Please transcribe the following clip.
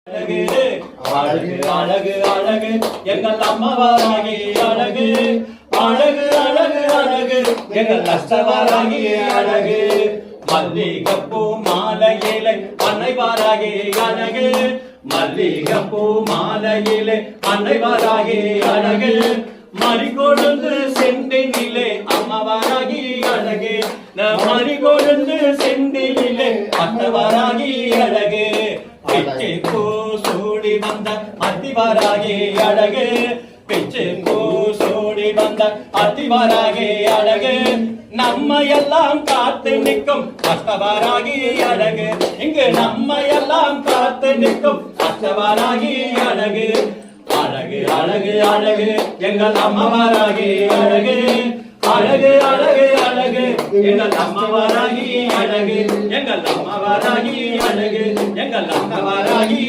அழகு அழகு அழகு அழகு எங்கள் அம்மாவாராகி அழகு அழகு அழகு அழகு எங்கள் அஷ்டவாராகி அழகு மல்லிகைப்பூ மாலையிலே அன்னைவாராகி அழகு மல்லிகைப்பூ மாலையிலே அன்னைவாராகி அழகு மறிகொழுந்து செந்தினிலே அம்மாவாராகி அழகு மறிகொழுந்து செந்தினிலே அத்தவாராகி அழகு பிச்சை பூ சூடி வந்த அத்திவாராகி அழகு பிச்சை பூ சூடி வந்த அத்திவாராகி அழகு நம்ம எல்லாம் காத்து நிற்கும் அஷ்டவாராகி அழகு இங்கு நம்ம எல்லாம் காத்து நிற்கும் அஷ்டவாராகி அழகு அழகு அழகு அழகு எங்கள் அம்மாவாராகி அழகு அழகு அழகு அழகு எங்கள் அம்மாவாராகி அழகு எங்கள் அம்மாவாராகி அழகு எங்கள் அம்மாவாராகி